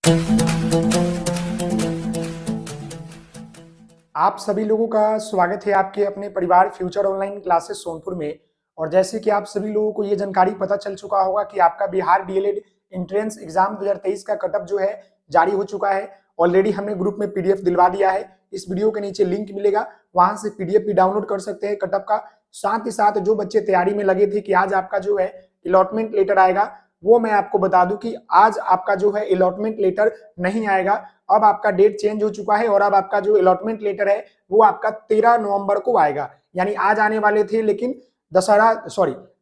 आप सभी लोगों का स्वागत है आपके अपने परिवार फ्यूचर ऑनलाइन क्लासेस सोनपुर में। और जैसे कि आप सभी लोगों को ये जानकारी पता चल चुका होगा कि आपका बिहार डीएलएड एंट्रेंस एग्जाम 2023 का कटअप जो है जारी हो चुका है। ऑलरेडी हमने ग्रुप में पीडीएफ दिलवा दिया है। इस वीडियो के नीचे लिंक मिलेगा, वहां से पीडीएफ भी डाउनलोड कर सकते हैं कटअप का। साथ ही साथ जो बच्चे तैयारी में लगे थे कि आज आपका जो है अलॉटमेंट लेटर आएगा, वो मैं आपको बता दूं कि आज आपका जो है अलॉटमेंट लेटर नहीं आएगा। अब आपका डेट चेंज हो चुका है और अब आपका जो अलॉटमेंट लेटर है वो आपका 13 नवंबर को आएगा। यानी आज आने वाले थे, लेकिन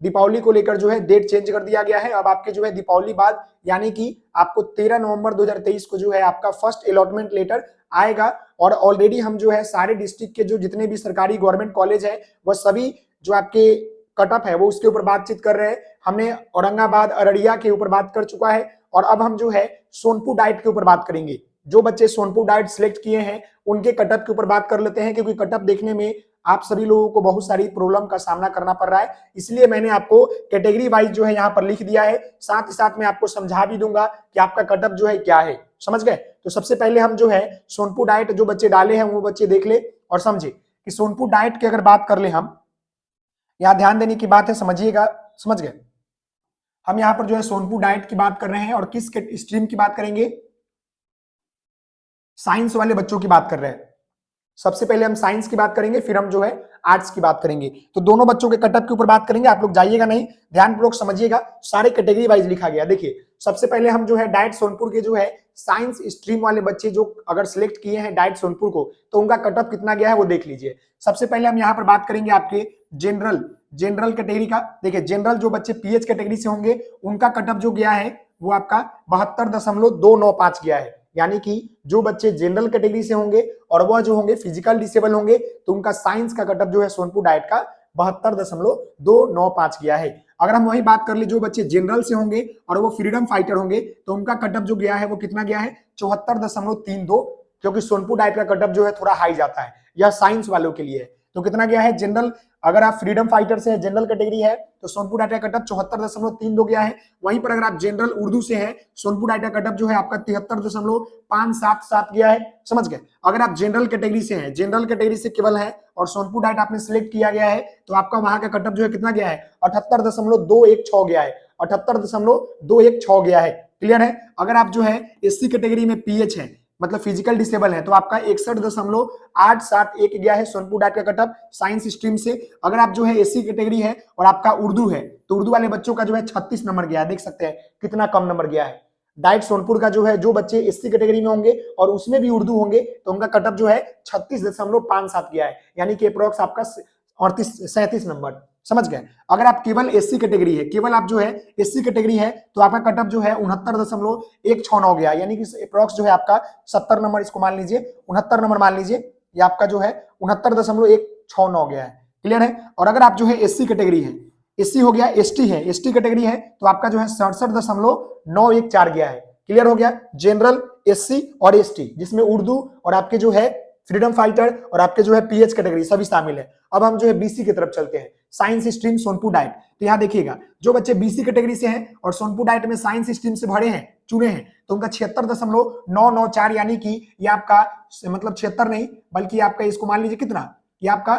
दीपावली को लेकर जो है डेट चेंज कर दिया गया है। अब आपके जो है दीपावली बाद यानी कि आपको 13 नवंबर 2023 को जो है आपका फर्स्ट अलॉटमेंट लेटर आएगा। और ऑलरेडी हम जो है सारे डिस्ट्रिक्ट के जो जितने भी सरकारी गवर्नमेंट कॉलेज है वह सभी जो आपके कटअप है वो उसके ऊपर बातचीत कर रहे हैं। हमने औरंगाबाद अररिया के ऊपर बात कर चुका है और अब हम जो है सोनपुर डाइट के ऊपर बात करेंगे। जो बच्चे सोनपुर डाइट सिलेक्ट किए हैं उनके कटअप के ऊपर बात कर लेते हैं, क्योंकि कटअप देखने में आप सभी लोगों को बहुत सारी प्रॉब्लम का सामना करना पड़ रहा है। इसलिए मैंने आपको कैटेगरी वाइज जो है यहाँ पर लिख दिया है। साथ ही साथ मैं आपको समझा भी दूंगा कि आपका कटअप जो है क्या है। समझ गए? तो सबसे पहले हम जो है सोनपुर डाइट जो बच्चे डाले हैं वो बच्चे देख ले और समझे कि सोनपुर डाइट की अगर बात कर ले, हम यहाँ ध्यान देने की बात है, समझिएगा। समझ गए? हम यहाँ पर जो है सोनपुर डाइट की बात कर रहे हैं और किस स्ट्रीम की बात करेंगे? साइंस वाले बच्चों की बात कर रहे हैं। सबसे पहले हम साइंस की बात करेंगे, फिर हम जो है आर्ट्स की बात करेंगे। तो दोनों बच्चों के कटअप के ऊपर बात करेंगे। आप लोग जाइएगा नहीं, ध्यानपूर्वक समझिएगा। सारे कैटेगरी वाइज लिखा गया। देखिए सबसे पहले हम जो है डाइट सोनपुर के जो है साइंस स्ट्रीम वाले बच्चे जो अगर सिलेक्ट किए हैं डाइट सोनपुर को, तो उनका कटअप कितना गया है वो देख लीजिए। सबसे पहले हम यहाँ पर बात करेंगे आपके जनरल कैटेगरी का। देखिए जनरल जो बच्चे पीएच कैटेगरी से होंगे उनका कटअप जो गया है वो आपका 72.295 गया है। यानी कि जो बच्चे जनरल कैटेगरी से होंगे और वह जो होंगे फिजिकल डिसेबल होंगे, तो उनका साइंस का कटअप जो है सोनपुर डाइट का 72.295 गया है। अगर हम वही बात कर ले जो बच्चे जनरल से होंगे और वो फ्रीडम फाइटर होंगे, तो उनका कटअप जो गया है वो कितना गया है? 74.32, क्योंकि सोनपुर डाइट का कटअप जो है थोड़ा हाई जाता है। यह साइंस वालों के लिए है। तो कितना गया है जनरल? अगर आप फ्रीडम फाइटर से जनरल कैटेगरी है तो सोनपुर डाइट का कटअप 74.32 गया है। वहीं पर अगर आप जनरल उर्दू से हैं, सोनपुर डाइट का कटअप जो है आपका 73.577 गया है। समझ गए? अगर आप जनरल कैटेगरी से हैं, जनरल कैटेगरी से केवल है और सोनपुर डाइट आपने सिलेक्ट किया गया है, तो आपका वहां का कटअप जो है कितना गया है? 78.216 गया है। 78.216 गया है। क्लियर है? अगर आप जो है एससी कैटेगरी में पीएच है, मतलब फिजिकल डिसेबल है, तो आपका 61.871 गया है सोनपुर डाइट का कटअप साइंस स्ट्रीम से। अगर आप जो है एससी कैटेगरी है और आपका उर्दू है, तो उर्दू वाले बच्चों का जो है 36 नंबर गया है। देख सकते हैं कितना कम नंबर गया है। डाइट सोनपुर का जो है जो बच्चे एससी कैटेगरी में होंगे और उसमें भी उर्दू होंगे, तो उनका कटअप जो है 36.57 गया है। यानी कि अप्रोक्स आपका 37 नंबर। समझ गए? अगर आप केवल एससी कैटेगरी है, केवल आप जो है एससी कैटेगरी है, तो आपका कटअप जो है 69.169 गया, यानी कि अप्रोक्स जो है आपका 70 नंबर, इसको मान लीजिए 69 नंबर मान लीजिए, ये आपका जो है 69.169 गया है। क्लियर है? और अगर आप जो है एससी कैटेगरी है, एससी हो गया, एसटी है, एसटी कैटेगरी है, तो आपका जो है 67.914 गया है। क्लियर हो गया? जनरल, एससी और एसटी, जिसमें उर्दू और आपके जो है फ्रीडम फाइटर और आपके जो है पीएच कैटेगरी सभी शामिल है। अब हम जो है बीसी की तरफ चलते हैं, साइंस स्ट्रीम सोनपुर डाइट। तो यहाँ देखिएगा जो बच्चे बीसी कैटेगरी से हैं और सोनपुर डाइट में साइंस स्ट्रीम से भरे हैं, चुने हैं, तो उनका 76.994, यानी कि ये आपका मतलब 76 नहीं बल्कि आपका इसको मान लीजिए कितना, ये आपका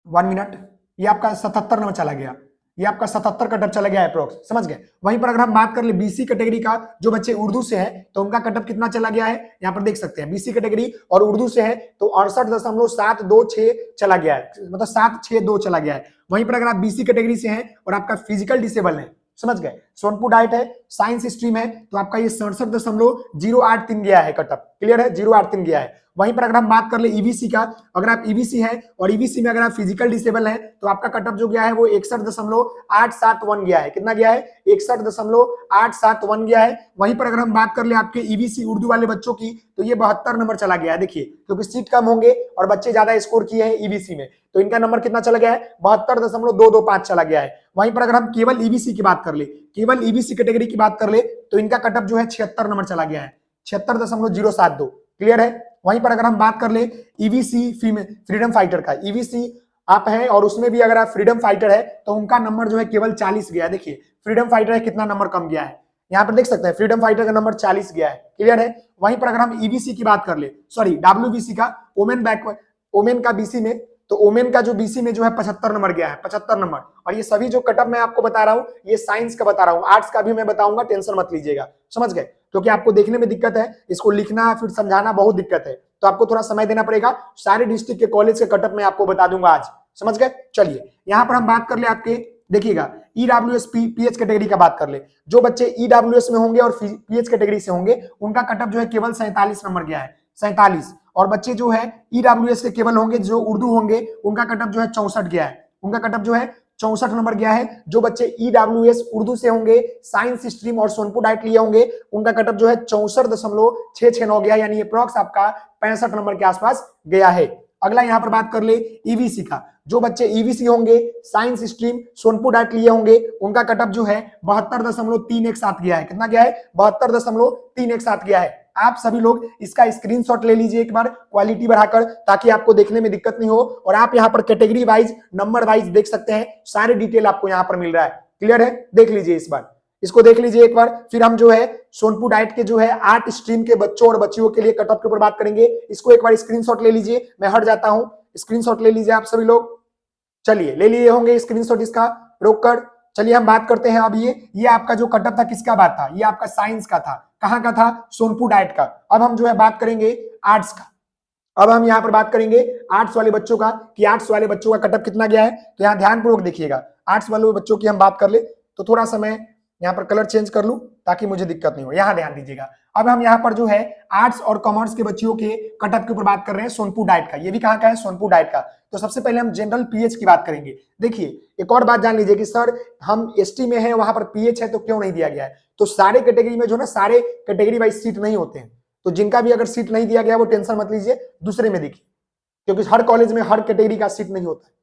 1 मिनट, ये आपका 77 नंबर चला गया। ये आपका 77 कटअप चला गया अप्रोक्स। समझ गए? वहीं पर अगर हम बात कर ले बीसी कैटेगरी का, जो बच्चे उर्दू से है, तो उनका कटअप कितना चला गया है? यहाँ पर देख सकते हैं बीसी कैटेगरी और उर्दू से है तो 68.726 चला गया है, मतलब 762 चला गया है। वहीं पर अगर आप बीसी कैटेगरी से हैं और आपका फिजिकल डिसेबल है, समझ गए, सोनपुर डाइट है, साइंस स्ट्रीम है, तो आपका ये 67.083 गया है कटअप। क्लियर है? 083 गया है। वहीं पर अगर हम बात कर ले ईवीसी का, अगर आप ईवीसी है और ईवीसी में अगर आप फिजिकल डिसेबल है, तो आपका कटअप जो गया है वो 61.871 गया है। कितना गया है? 61.871 गया है। वहीं पर अगर हम बात कर ले आपके ईवीसी उर्दू वाले बच्चों की, तो ये 72 नंबर चला गया है। देखिए क्योंकि सीट कम होंगे और बच्चे ज्यादा स्कोर किए हैं ईवीसी में, तो इनका नंबर कितना चला गया है? 72.225 चला गया है। वहीं पर अगर हम केवल ईवीसी की बात कर ले, केवल ईवीसी कैटेगरी की बात कर ले, तो इनका कटअप जो है 76 नंबर चला गया है, 76.072। क्लियर है? वहीं पर अगर हम बात कर ले ईवीसी फ्रीडम फाइटर का, ईवीसी आप है और उसमें भी अगर आप फ्रीडम फाइटर है, तो उनका नंबर जो है केवल 40 गया है। देखिए फ्रीडम फाइटर है कितना नंबर कम गया है, यहाँ पर देख सकते हैं फ्रीडम फाइटर का नंबर 40 गया है, क्लियर है। वहीं पर अगर हम ईबीसी की बात कर ले, सॉरी डब्ल्यूबीसी का, ओमेन का बीसी में, तो ओमेन का जो बीसी में जो है 75 नंबर गया है, 75 नंबर। और ये सभी जो कटअप मैं आपको बता रहा हूँ ये साइंस का बता रहा हूँ, आर्ट्स का भी मैं बताऊंगा, टेंशन मत लीजिएगा, समझ गए। क्योंकि आपको देखने में दिक्कत है, इसको लिखना फिर समझाना बहुत दिक्कत है, तो आपको थोड़ा समय देना पड़ेगा। सारे डिस्ट्रिक्ट के कॉलेज के कटअप मैं आपको बता दूंगा आज, समझ गए। चलिए यहाँ पर हम बात कर ले आपके, देखिएगा ईडब्ल्यूएस पीएच कैटेगरी का बात कर ले। जो बच्चे ईडब्ल्यूएस में होंगे और पीएच कैटेगरी से होंगे उनका कटअप जो है केवल 47 नंबर गया है, 47। और बच्चे जो है ईडब्ल्यूएस के केवल होंगे, जो उर्दू होंगे उनका कटअप जो है 64 गया है, उनका कटअप जो है 64 नंबर गया है। जो बच्चे ईडब्ल्यूएस उर्दू से होंगे, साइंस स्ट्रीम और सोनपुर डाइट लिए होंगे उनका कटअप जो है 64.669 गया, यानी अप्रॉक्स आपका 65 नंबर के आसपास गया है। अगला यहाँ पर बात कर ले ईवीसी का। जो बच्चे ईवीसी होंगे, साइंस स्ट्रीम सोनपुर डाइट लिए होंगे उनका कटअप जो है 72.317 गया है। कितना गया है? 72.317 गया है। आप सभी लोग इसका स्क्रीनशॉट ले लीजिए एक बार क्वालिटी बढ़ाकर, ताकि आपको देखने में दिक्कत नहीं हो। और आप यहाँ पर कैटेगरी वाइज, नंबर वाइज देख सकते हैं, सारे डिटेल आपको यहाँ पर मिल रहा है, क्लियर है। देख लीजिए इस बार, इसको देख लीजिए एक बार। फिर हम जो है सोनपुर डाइट के जो है 8 स्ट्रीम के बच्चों और बच्चियों के लिए कटअप के ऊपर बात करेंगे। इसको एक बार स्क्रीनशॉट ले लीजिए, मैं हट जाता हूं, स्क्रीनशॉट ले लीजिए आप सभी लोग। चलिए ले लिए होंगे स्क्रीनशॉट, इसका रोक कर। चलिए हम बात करते हैं अब ये आपका जो कटअप था किसका बात था? ये आपका साइंस का था। कहां का था? सोनपुर डाइट का। अब हम जो है बात करेंगे आर्ट्स का। अब हम यहाँ पर बात करेंगे आर्ट्स वाले बच्चों का, कि आर्ट्स वाले बच्चों का कटअप कितना गया है। तो यहाँ ध्यानपूर्वक देखिएगा, आर्ट्स वाले बच्चों की हम बात कर ले, तो थोड़ा सा मैं यहाँ पर कलर चेंज कर लूं ताकि मुझे दिक्कत नहीं हो। यहाँ ध्यान दीजिएगा, अब हम यहाँ पर जो है आर्ट्स और कॉमर्स के बच्चियों के कटअप के ऊपर बात कर रहे हैं सोनपुर डाइट का। ये भी कहाँ का है? सोनपुर डाइट का। तो सबसे पहले हम जनरल पीएच की बात करेंगे। देखिए एक और बात जान लीजिए कि सर हम एसटी में है, वहां पर पीएच है, तो क्यों नहीं दिया गया है? तो सारे कैटेगरी में जो ना, सारे कैटेगरी वाइज सीट नहीं होते हैं, तो जिनका भी अगर सीट नहीं दिया गया वो टेंशन मत लीजिए, दूसरे में देखिए, क्योंकि हर कॉलेज में हर कैटेगरी का सीट नहीं होता है।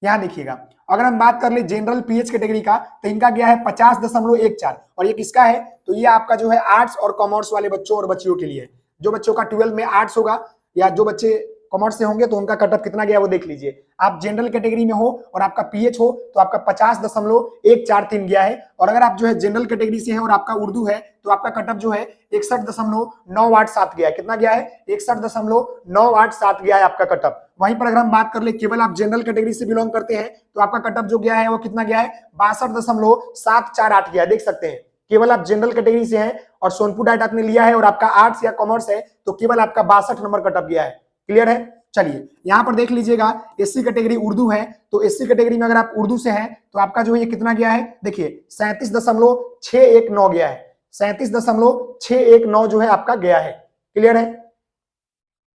यहां देखिएगा, अगर हम बात कर ले जनरल पीएच कैटेगरी का, तो इनका गया है 50.14। और ये किसका है? तो ये आपका जो है आर्ट्स और कॉमर्स वाले बच्चों और बच्चियों के लिए। जो बच्चों का 12 में आर्ट्स होगा या जो बच्चे कॉमर्स से होंगे तो उनका कटअप कितना गया वो देख लीजिए। आप जनरल कैटेगरी में हो और आपका पीएच हो तो आपका 50.143 गया है। और अगर आप जो है जनरल कैटेगरी से है और आपका उर्दू है तो आपका कटअप जो है 61.987 गया है। कितना गया है? 61.987 गया है आपका कटअप। वहीं पर अगर हम बात कर ले केवल आप जनरल कैटेगरी से बिलोंग करते हैं तो आपका कटअप जो गया है वो कितना गया है? 62.748 गया है। देख सकते हैं, केवल आप जनरल कैटेगरी से हैं और सोनपुर डाइट आपने लिया है और आपका आर्ट्स या कॉमर्स है तो केवल आपका 62 नंबर कटअप गया है, क्लियर है। चलिए यहां पर देख लीजिएगा, एससी कैटेगरी उर्दू है, तो एससी कैटेगरी में अगर आप उर्दू से हैं तो आपका जो है ये कितना गया है? देखिए 37.619 गया है, 37.619 जो है आपका गया है, क्लियर है।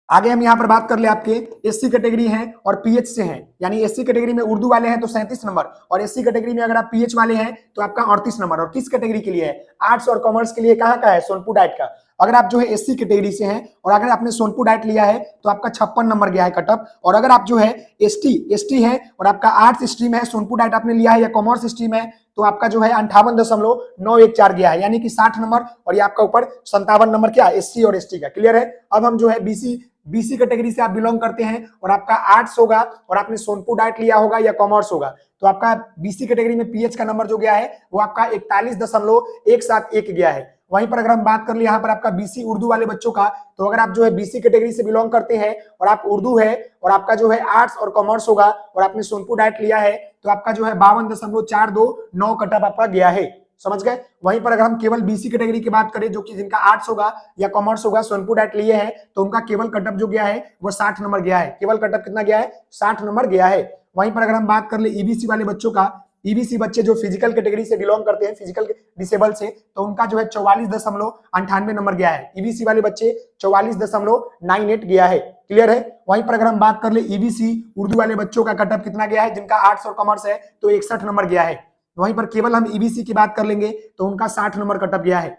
आगे हम यहाँ पर बात कर ले, आपके एससी कैटेगरी हैं और पीएच से हैं, यानी एससी कैटेगरी में उर्दू वाले हैं तो 37 नंबर, और एससी कैटेगरी में अगर आप पीएच वाले हैं तो आपका 38 नंबर। और किस कैटेगरी के लिए है? आर्ट्स और कॉमर्स के लिए। कहाँ का है? सोनपुर डाइट का। अगर आप जो है एससी कैटेगरी से हैं और अगर आपने सोनपुर डाइट लिया है तो आपका 56 नंबर गया है कटअप। और अगर आप जो है एसटी है और आपका आर्ट्स स्ट्रीम है, सोनपुर डाइट आपने लिया है या कॉमर्स स्ट्रीम है, तो आपका जो है 58.914 गया है, यानी कि 60 नंबर। और ये आपका ऊपर 57 नंबर क्या? एससी और एसटी का, क्लियर है। अब हम जो है बीसी कैटेगरी से आप बिलोंग करते हैं और आपका आर्ट्स होगा और आपने सोनपुर डाइट लिया होगा या कॉमर्स होगा, तो आपका बीसी कैटेगरी में पीएच का नंबर जो गया है वो आपका 41.171 गया है। वहीं पर अगर हम बात कर ले यहाँ पर आपका बीसी उर्दू वाले बच्चों का, तो अगर आप जो है बीसी कैटेगरी से बिलोंग करते हैं और आप उर्दू है और आपका जो है आर्ट्स और कॉमर्स होगा और आपने सोनपुर डाइट लिया है तो आपका जो है 52.429 कटअप आपका गया है, समझ गए। वहीं पर अगर हम केवल बीसी कैटेगरी की बात करें, जो कि जिनका आर्ट्स होगा या कॉमर्स होगा, सोनपुर डाइट लिए हैं, तो उनका केवल कटअप जो गया है वो 60 नंबर गया है। केवल कटअप कितना गया है? 60 नंबर गया है। वहीं पर अगर हम बात कर ले ईबीसी वाले बच्चों का, ईबीसी बच्चे जो फिजिकल कैटेगरी से बिलोंग करते हैं, फिजिकल डिसेबल से, तो उनका जो है 44.98 नंबर गया है। ईबीसी वाले बच्चे 44.98 गया है, क्लियर है। वहीं पर अगर हम बात कर ले ईबीसी उर्दू वाले बच्चों का कटअप कितना गया है, जिनका आर्ट्स और कॉमर्स है, तो 61 नंबर गया है। वहीं पर केवल हम ईबीसी की बात कर लेंगे तो उनका 60 नंबर कटअप गया है,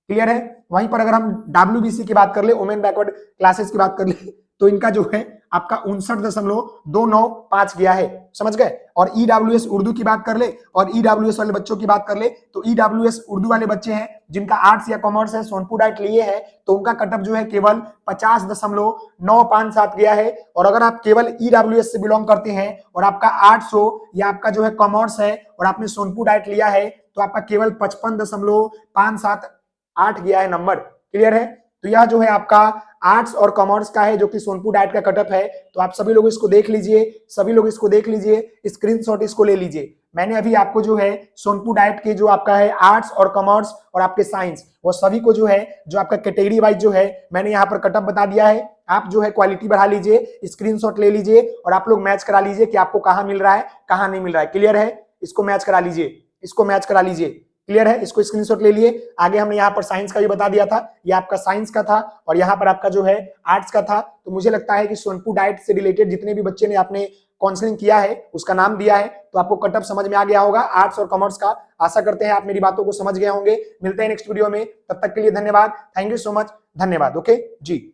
क्लियर है। वहीं पर अगर हम डब्ल्यूबीसी की बात कर ले, वुमेन बैकवर्ड क्लासेस की बात कर ले, तो इनका जो है आपका 59.295 गया है, समझ गए। और ईडब्ल्यूएस उर्दू की बात कर ले और ईडब्ल्यूएस वाले बच्चों की बात कर ले, तो ईडब्ल्यूएस उर्दू वाले बच्चे हैं जिनका आर्ट्स या कॉमर्स है, सोनपुर डाइट लिए हैं, तो उनका कटअप जो है केवल 50.957 गया है। और अगर आप केवल ईडब्ल्यूएस से बिलोंग करते हैं और आपका आर्ट्स हो या आपका जो है कॉमर्स है और आपने सोनपुर डाइट लिया है, तो आपका केवल 55.578 गया है नंबर। क्लियर है? तो यह जो है आपका आर्ट्स और कॉमर्स का है, जो कि सोनपुर डाइट का कटअप है। तो आप सभी लोग इसको देख लीजिए, सभी लोग इसको देख लीजिए, स्क्रीनशॉट इसको ले लीजिए। मैंने अभी आपको जो है सोनपुर डाइट के जो आपका है आर्ट्स और कॉमर्स और आपके साइंस, वो सभी को जो है जो आपका कैटेगरी वाइज जो है मैंने यहाँ पर कटअप बता दिया है। आप जो है क्वालिटी बढ़ा लीजिए, स्क्रीनशॉट ले लीजिए और आप लोग मैच करा लीजिए कि आपको कहाँ मिल रहा है, कहाँ नहीं मिल रहा है। क्लियर है? इसको मैच करा लीजिए, इसको मैच करा लीजिए। क्लियर है? इसको स्क्रीनशॉट ले लिए। आगे हमने यहाँ पर साइंस का भी बता दिया था, ये आपका साइंस का था और यहाँ पर आपका जो है आर्ट्स का था। तो मुझे लगता है कि सोनपुर डाइट से रिलेटेड जितने भी बच्चे ने आपने काउंसलिंग किया है, उसका नाम दिया है, तो आपको कटअप समझ में आ गया होगा आर्ट्स और कॉमर्स का। आशा करते हैं आप मेरी बातों को समझ गए होंगे। मिलते हैं नेक्स्ट वीडियो में, तब तक के लिए धन्यवाद। थैंक यू सो मच, धन्यवाद। ओके जी।